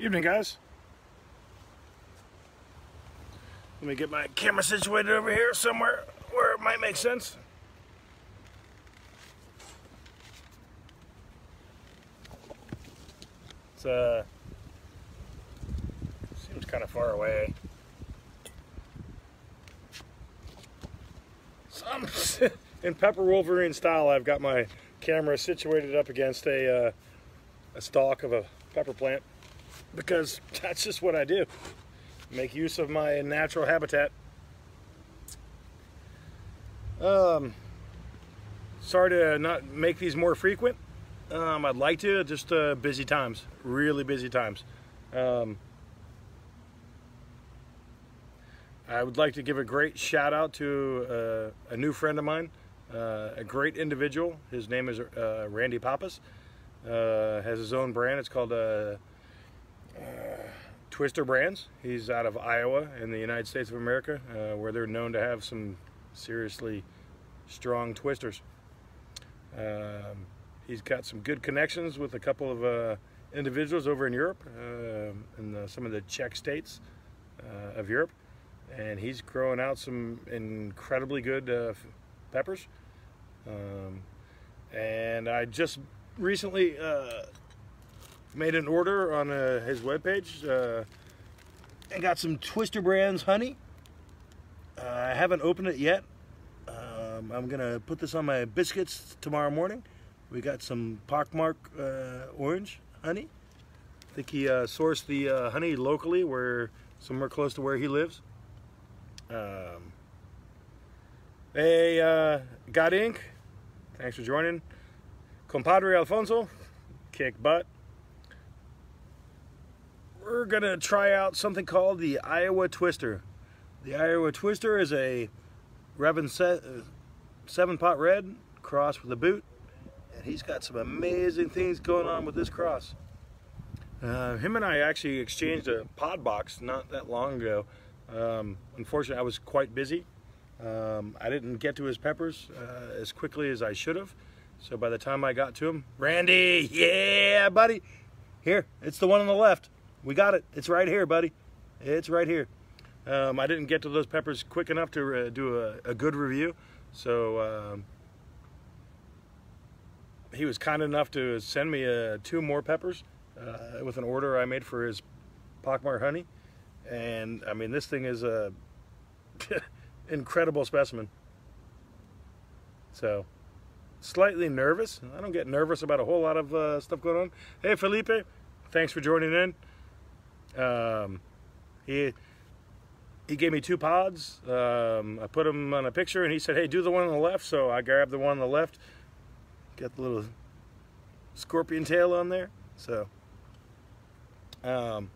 Evening, guys. Let me get my camera situated over here somewhere where it might make sense. It seems kind of far away. In Pepper Wolverine style, I've got my camera situated up against a stalk of a pepper plant because that's just what I do. Make use of my natural habitat. Sorry to not make these more frequent. I'd like to, just busy times, really busy times. I would like to give a great shout out to a new friend of mine, a great individual. His name is Randy Pappas. Has his own brand. It's called Twister Brands. He's out of Iowa in the United States of America, where they're known to have some seriously strong twisters. He's got some good connections with a couple of individuals over in Europe, in some of the Czech states of Europe, and he's growing out some incredibly good peppers. And I just recently made an order on his webpage and got some Twister Brands honey. I haven't opened it yet. I'm gonna put this on my biscuits tomorrow morning. We got some Pockmark orange honey. I think he sourced the honey locally, somewhere close to where he lives. Hey, Got Ink, thanks for joining. Compadre Alfonso, kick butt. We're gonna try out something called the Iowa Twister. The Iowa Twister is a Revan 7-pot red crossed with a boot, and he's got some amazing things going on with this cross. Him and I actually exchanged a pod box not that long ago. Unfortunately, I was quite busy. I didn't get to his peppers as quickly as I should have. So by the time I got to him, Randy, yeah, buddy, here, it's the one on the left. We got it. It's right here, buddy. It's right here. I didn't get to those peppers quick enough to do a good review. So he was kind enough to send me 2 more peppers with an order I made for his Pockmark honey. And I mean, this thing is a incredible specimen. So, slightly nervous. I don't get nervous about a whole lot of stuff going on. Hey, Felipe, thanks for joining in. He gave me 2 pods. I put them on a picture, and he said, "Hey, do the one on the left." So I grabbed the one on the left. Got the little scorpion tail on there. So, I'm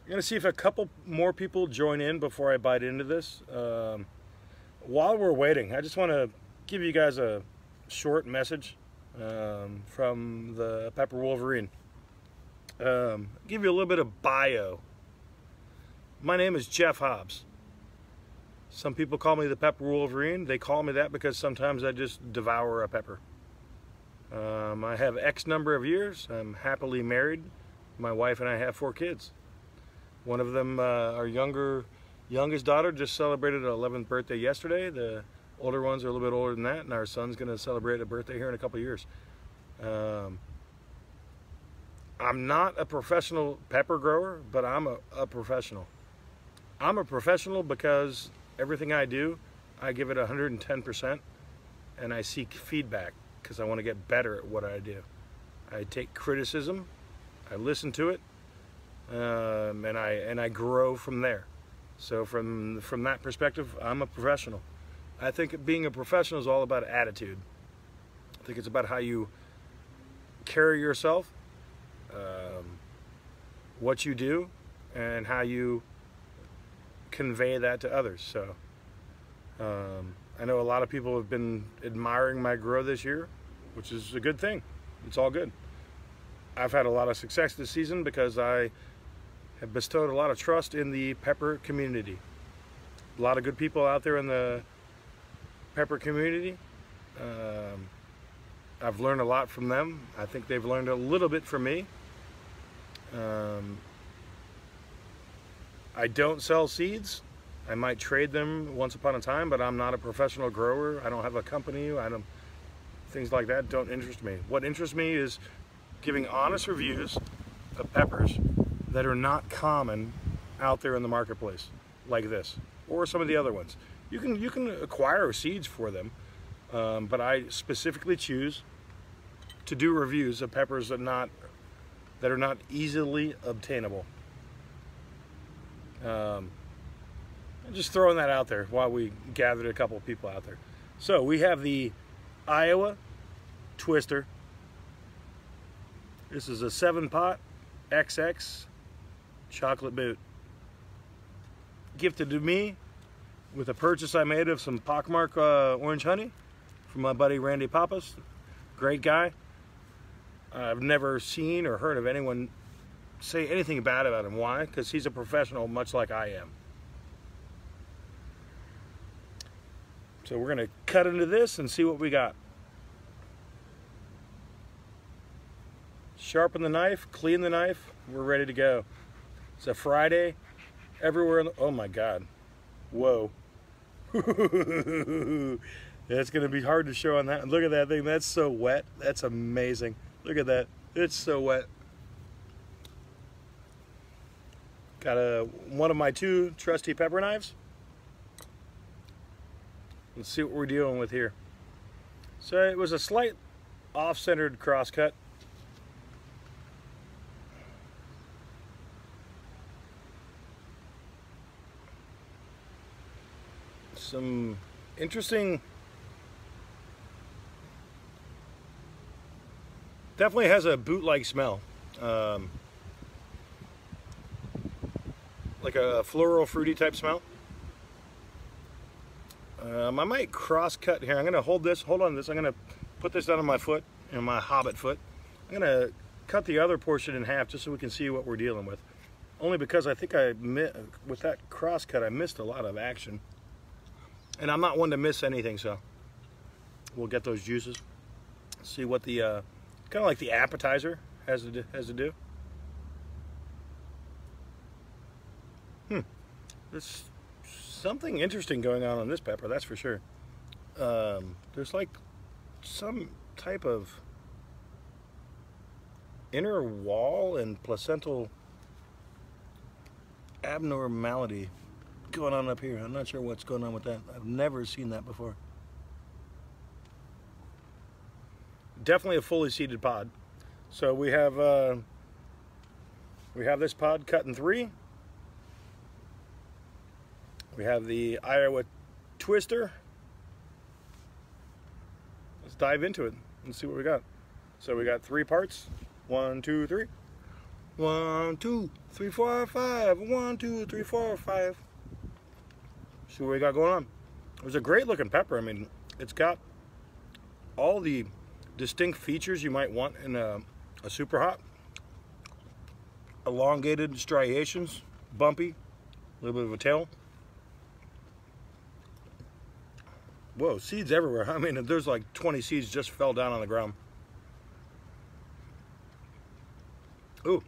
gonna see if a couple more people join in before I bite into this. While we're waiting, I just want to give you guys a short message from the Pepper Wolverine. Give you a little bit of bio. My name is Jeff Hobbs. Some people call me the Pepper Wolverine. They call me that because sometimes I just devour a pepper. I have X number of years. I'm happily married. My wife and I have 4 kids. One of them, our youngest daughter, just celebrated her 11th birthday yesterday. The older ones are a little bit older than that, and our son's going to celebrate a birthday here in a couple of years. I'm not a professional pepper grower, but I'm a professional. I'm a professional because everything I do, I give it 110%, and I seek feedback because I want to get better at what I do. I take criticism, I listen to it, and I grow from there. So from that perspective, I'm a professional. I think being a professional is all about attitude. I think it's about how you carry yourself, what you do, and how you convey that to others. So I know a lot of people have been admiring my grow this year, which is a good thing. It's all good. I've had a lot of success this season because I have bestowed a lot of trust in the pepper community. A lot of good people out there in the pepper community. I've learned a lot from them. I think they've learned a little bit from me. I don't sell seeds. I might trade them once upon a time, but I'm not a professional grower. I don't have a company. Things like that don't interest me. What interests me is giving honest reviews of peppers that are not common out there in the marketplace, like this, or some of the other ones. You can acquire seeds for them, but I specifically choose to do reviews of peppers that are not easily obtainable. I'm just throwing that out there while we gathered a couple of people out there. So we have the Iowa Twister. This is a 7-pot XX chocolate boot. Gifted to me with a purchase I made of some Pockmark orange honey from my buddy Randy Pappas. Great guy. I've never seen or heard of anyone say anything bad about him. Why? Because he's a professional, much like I am. So we're going to cut into this and see what we got. Sharpen the knife, clean the knife, we're ready to go. It's a Friday. Everywhere in the, oh my God. Whoa. That's going to be hard to show on that. Look at that thing. That's so wet. That's amazing. Look at that. It's so wet. Got one of my 2 trusty pepper knives. Let's see what we're dealing with here. So it was a slight off-centered crosscut. Some interesting, definitely has a boot-like smell. Like a floral, fruity type smell. I might cross-cut here. I'm going to hold on this. I'm going to put this down on my foot, in my hobbit foot. I'm going to cut the other portion in half just so we can see what we're dealing with. Only because I think with that cross-cut, I missed a lot of action. And I'm not one to miss anything, so we'll get those juices. See what the, kind of like the appetizer has to do. There's something interesting going on this pepper, that's for sure. There's like some type of inner wall and placental abnormality going on up here. I'm not sure what's going on with that. I've never seen that before. Definitely a fully seeded pod. So we have this pod cut in 3. We have the Iowa Twister. Let's dive into it and see what we got. So we got 3 parts. 1, 2, 3. 1, 2, 3, 4, 5. 1, 2, 3, 4, 5. See what we got going on. It was a great looking pepper. I mean, it's got all the distinct features you might want in a super hot. Elongated striations, bumpy, a little bit of a tail. Whoa, seeds everywhere. I mean, there's like 20 seeds just fell down on the ground. Ooh,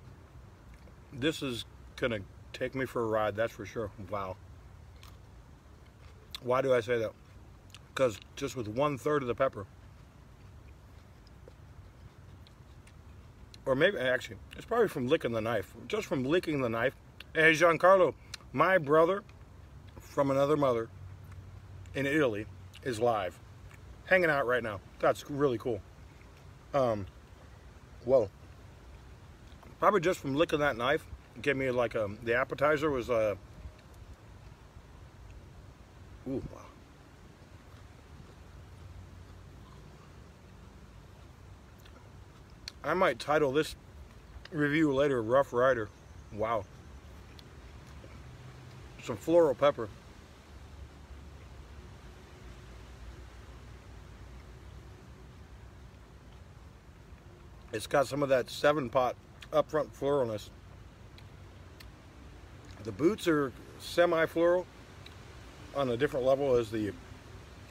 this is gonna take me for a ride, that's for sure. Wow. Why do I say that? Because just with 1/3 of the pepper, or maybe actually, it's probably from licking the knife. Just from licking the knife. Hey, Giancarlo, my brother from another mother in Italy is live, hanging out right now. That's really cool. Whoa. Probably just from licking that knife, gave me like the appetizer was ooh, wow. I might title this review later Rough Rider. Wow. Some floral pepper. It's got some of that 7-pot upfront floralness. The boots are semi-floral on a different level as the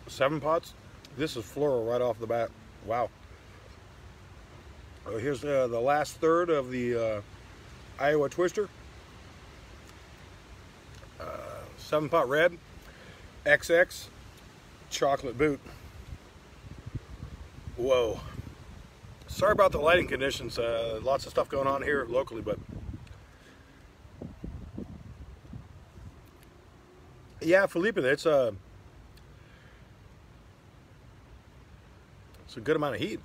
7-pots. This is floral right off the bat. Wow. Here's the last third of the Iowa Twister. 7-pot red, XX, chocolate boot. Whoa. Sorry about the lighting conditions. Lots of stuff going on here locally, but yeah, Felipe, it's a good amount of heat.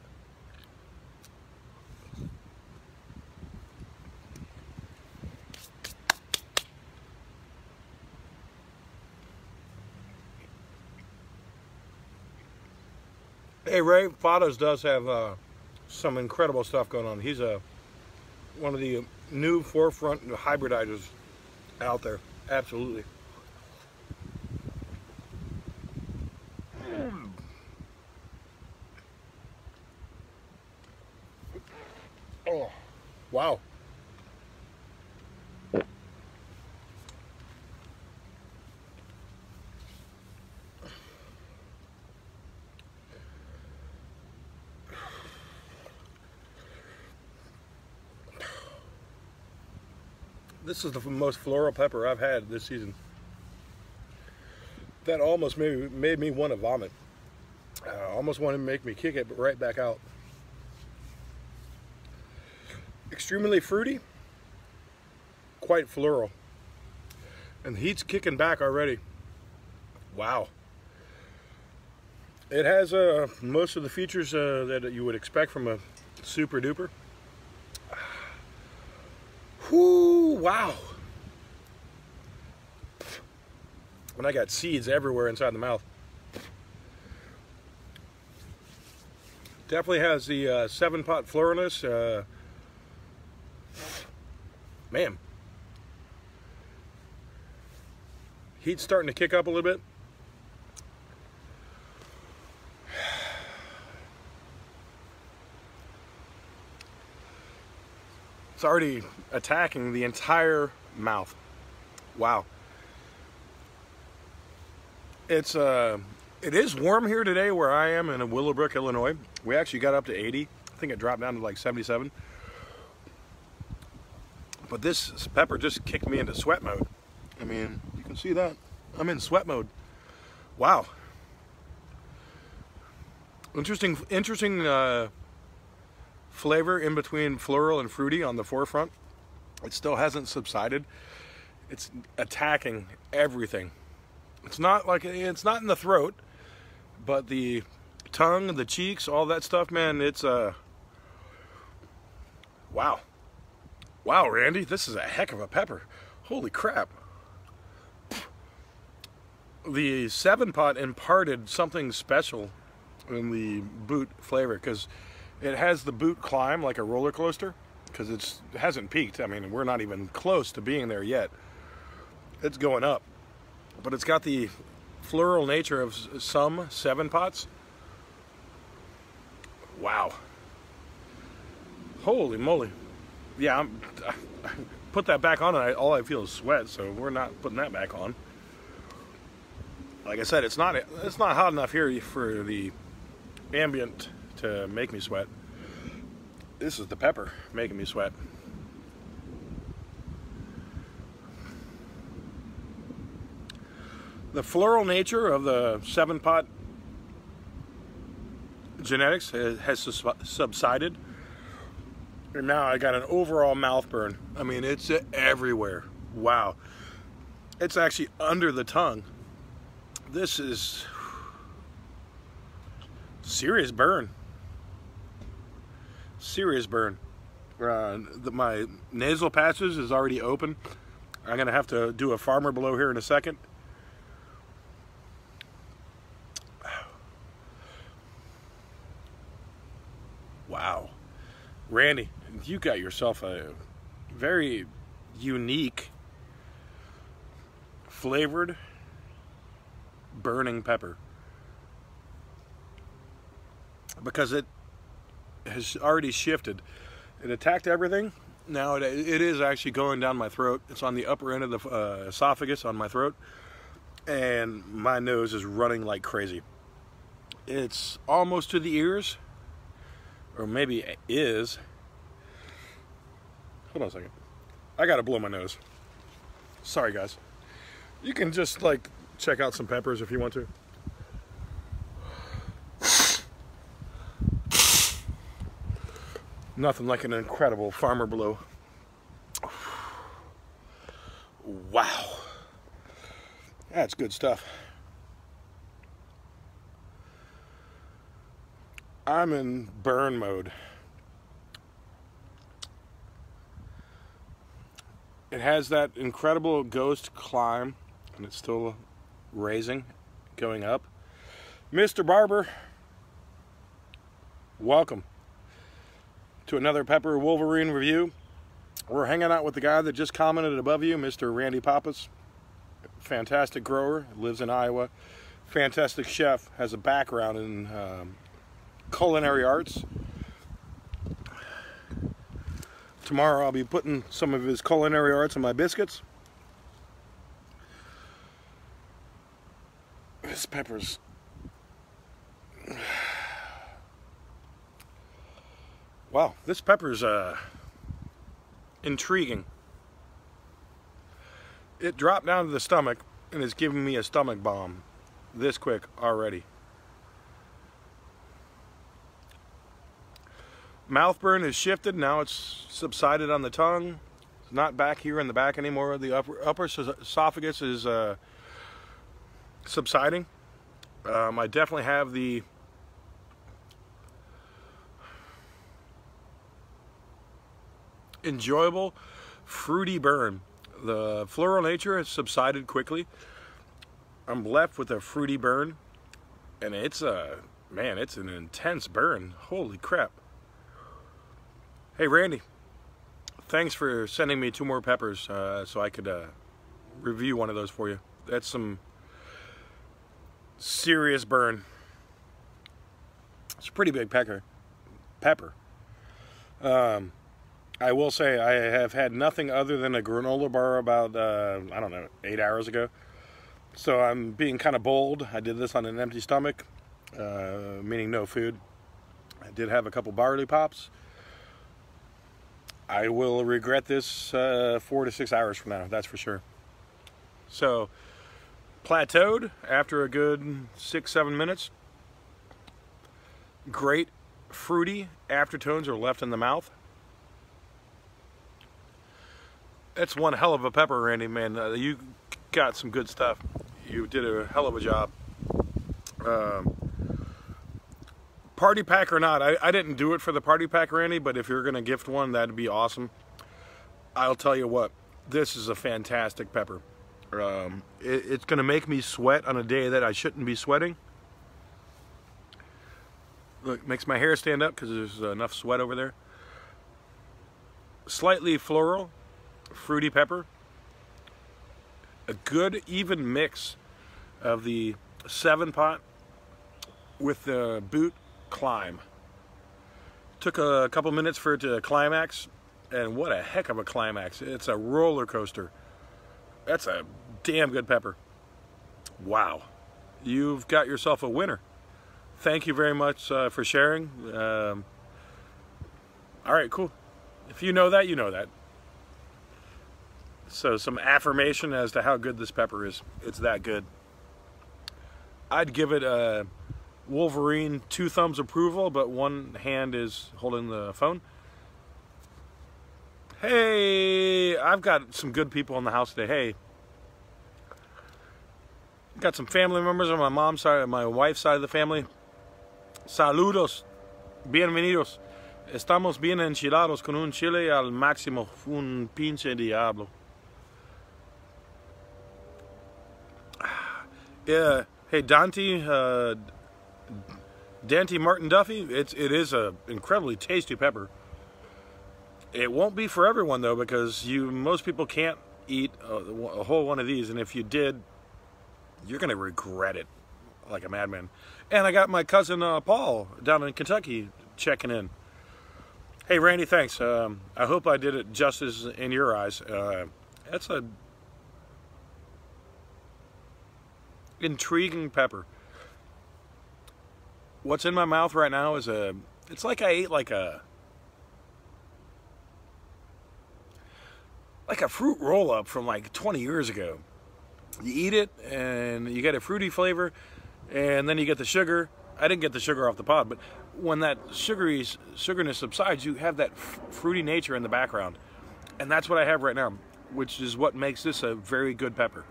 Hey, Ray Fadas does have some incredible stuff going on. He's one of the new forefront hybridizers out there. Absolutely. Oh, wow. This is the most floral pepper I've had this season. That almost made me want to vomit. Almost wanted to make me kick it right back out. Extremely fruity, quite floral. And the heat's kicking back already. Wow. It has most of the features that you would expect from a super duper. Whoo, wow. And I got seeds everywhere inside the mouth. Definitely has the 7-pot floralness. Man. Heat's starting to kick up a little bit. It's already attacking the entire mouth. Wow. It is warm here today where I am in Willowbrook, Illinois. We actually got up to 80. I think it dropped down to like 77. But this pepper just kicked me into sweat mode. I mean, you can see that. I'm in sweat mode. Wow. Interesting flavor in between floral and fruity on the forefront. It still hasn't subsided. It's attacking everything. It's not in the throat, but the tongue, the cheeks, all that stuff, man, it's wow. Wow, Randy, this is a heck of a pepper. Holy crap. The 7-pot imparted something special in the boot flavor, because it has the boot climb like a roller coaster, because it hasn't peaked. I mean, we're not even close to being there yet. It's going up. But it's got the floral nature of some 7-pots. Wow. Holy moly. Yeah, put that back on and all I feel is sweat, so we're not putting that back on. Like I said, it's not hot enough here for the ambient to make me sweat. This is the pepper making me sweat. The floral nature of the 7-pot genetics has subsided. And now I got an overall mouth burn. I mean, it's everywhere. Wow. It's actually under the tongue. This is serious burn. Serious burn. My nasal passage is already open. I'm going to have to do a farmer blow here in a second. Wow. Randy, you got yourself a very unique flavored burning pepper, because it has already shifted. It attacked everything. Now it is actually going down my throat. It's on the upper end of the esophagus on my throat, and my nose is running like crazy. It's almost to the ears, or maybe it is. Hold on a second. I gotta blow my nose. Sorry, guys. You can just like check out some peppers if you want to. Nothing like an incredible Farmer Blue. Wow. That's good stuff. I'm in burn mode. It has that incredible ghost climb, and it's still raising, going up. Mr. Barber, welcome to another Pepper Wolverine review. We're hanging out with the guy that just commented above you, Mr. Randy Pappas. Fantastic grower, lives in Iowa. Fantastic chef, has a background in culinary arts. Tomorrow I'll be putting some of his culinary arts on my biscuits. This pepper's wow, this pepper's intriguing. It dropped down to the stomach and is giving me a stomach bomb this quick already. Mouth burn is shifted, now it's subsided on the tongue. It's not back here in the back anymore. The upper esophagus is subsiding. I definitely have the enjoyable fruity burn. The floral nature has subsided quickly. I'm left with a fruity burn, and it's man, it's an intense burn. Holy crap. Hey Randy, thanks for sending me 2 more peppers so I could review one of those for you. That's some serious burn. It's a pretty big pepper. I will say I have had nothing other than a granola bar about, I don't know, 8 hours ago. So I'm being kind of bold. I did this on an empty stomach, meaning no food. I did have a couple barley pops. I will regret this 4 to 6 hours from now, that's for sure. So, plateaued after a good 6-7 minutes. Great fruity aftertones are left in the mouth. That's one hell of a pepper, Randy, man. You got some good stuff. You did a hell of a job. Party pack or not, I didn't do it for the party pack, Randy, but if you're going to gift one, that'd be awesome. I'll tell you what, this is a fantastic pepper. It's going to make me sweat on a day that I shouldn't be sweating. Look, makes my hair stand up because there's enough sweat over there. Slightly floral, fruity pepper. A good even mix of the 7-pot with the boot climb. Took a couple minutes for it to climax, and what a heck of a climax. It's a roller coaster. That's a damn good pepper. Wow. You've got yourself a winner. Thank you very much for sharing. All right, cool. If you know that, you know that. So some affirmation as to how good this pepper is. It's that good. I'd give it a Wolverine 2 thumbs approval, but 1 hand is holding the phone. Hey, I've got some good people in the house today. Hey, got some family members on my mom's side, my wife's side of the family. Saludos, bienvenidos. Estamos bien enchilados con un chile al máximo, un pinche diablo. Yeah, hey Dante Martin Duffy, it is a incredibly tasty pepper. It won't be for everyone though, because most people can't eat a whole one of these, and if you did, you're gonna regret it like a madman. And I got my cousin Paul down in Kentucky checking in. Hey Randy, thanks. I hope I did it justice in your eyes. That's a intriguing pepper. What's in my mouth right now is it's like I ate like a fruit roll-up from like 20 years ago. You eat it, and you get a fruity flavor, and then you get the sugar. I didn't get the sugar off the pod, but when that sugarness subsides, you have that fruity nature in the background. And that's what I have right now, which is what makes this a very good pepper.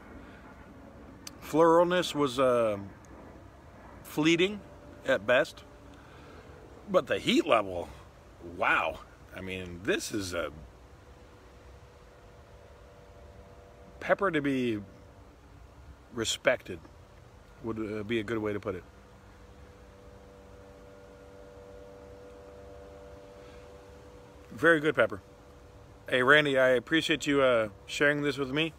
Floralness was fleeting at best, but the heat level, wow. I mean, this is a pepper to be respected, would be a good way to put it. Very good pepper. Hey Randy, I appreciate you sharing this with me.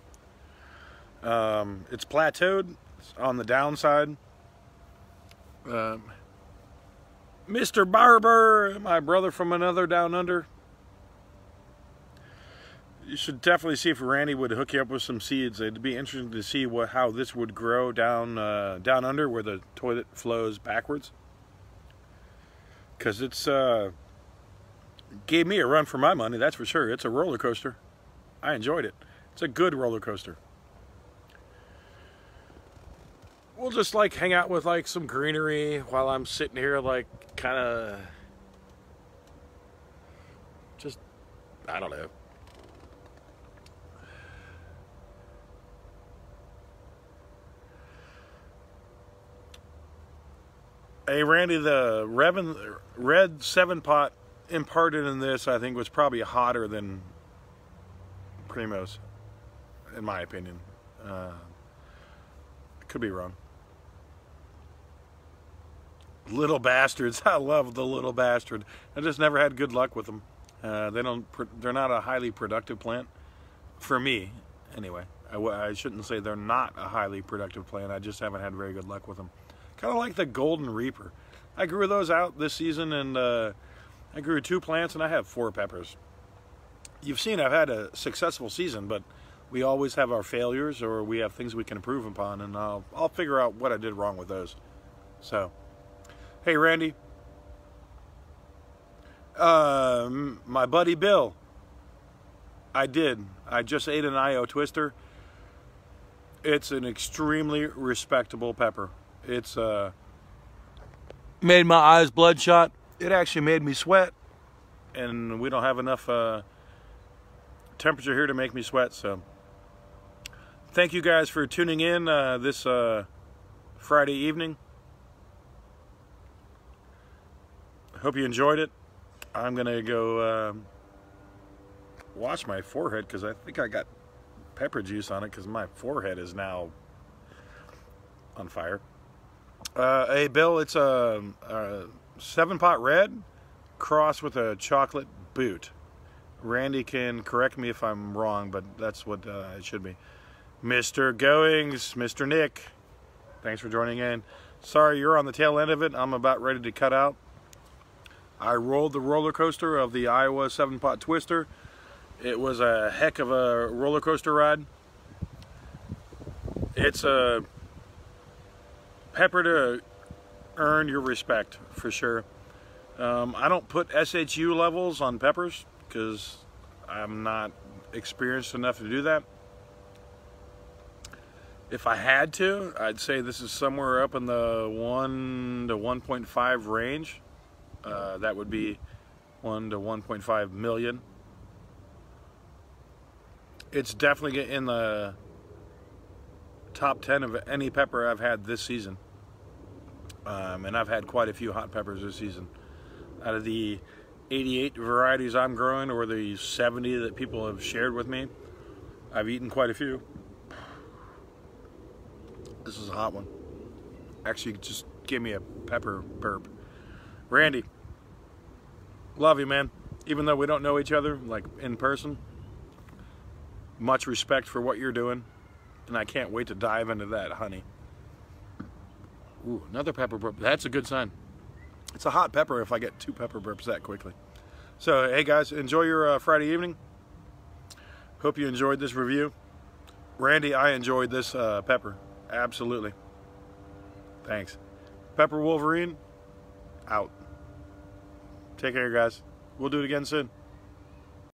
It's plateaued, it's on the downside. Mr. Barber, my brother from another down under. You should definitely see if Randy would hook you up with some seeds. It'd be interesting to see how this would grow down under where the toilet flows backwards. Because it's gave me a run for my money, that's for sure. It's a roller coaster. I enjoyed it. It's a good roller coaster. We'll just like hang out with like some greenery while I'm sitting here like kind of just, I don't know. Hey Randy, the red 7-pot imparted in this, I think, was probably hotter than Primo's, in my opinion. Could be wrong. Little bastards. I love the little bastard. I just never had good luck with them. They're not a highly productive plant for me, anyway. I shouldn't say they're not a highly productive plant. I just haven't had very good luck with them. Kind of like the Golden Reaper. I grew those out this season, and I grew 2 plants, and I have 4 peppers. You've seen I've had a successful season, but we always have our failures, or we have things we can improve upon, and I'll figure out what I did wrong with those. So, hey Randy, my buddy Bill, I just ate an IO Twister. It's an extremely respectable pepper. It's made my eyes bloodshot. It actually made me sweat, and we don't have enough temperature here to make me sweat. So thank you guys for tuning in this Friday evening. Hope you enjoyed it. I'm gonna go wash my forehead because I think I got pepper juice on it because my forehead is now on fire. Hey Bill, it's a 7-pot red crossed with a chocolate boot. Randy can correct me if I'm wrong, but that's what it should be. Mr. Goings, Mr. Nick, thanks for joining in. Sorry you're on the tail end of it. I'm about ready to cut out. I rolled the roller coaster of the Iowa 7-pot Twister. It was a heck of a roller coaster ride. It's a pepper to earn your respect, for sure. I don't put SHU levels on peppers because I'm not experienced enough to do that. If I had to, I'd say this is somewhere up in the 1 to 1.5 range. That would be 1 to 1.5 million. It's definitely in the top 10 of any pepper I've had this season. And I've had quite a few hot peppers this season. Out of the 88 varieties I'm growing, or the 70 that people have shared with me, I've eaten quite a few. This is a hot one. Actually, just give me a pepper burp. Randy, love you, man. Even though we don't know each other, like in person, much respect for what you're doing. And I can't wait to dive into that, honey. Ooh, another pepper burp. That's a good sign. It's a hot pepper if I get 2 pepper burps that quickly. So, hey guys, enjoy your Friday evening. Hope you enjoyed this review. Randy, I enjoyed this pepper. Absolutely. Thanks. Pepper Wolverine, out. Take care, guys. We'll do it again soon.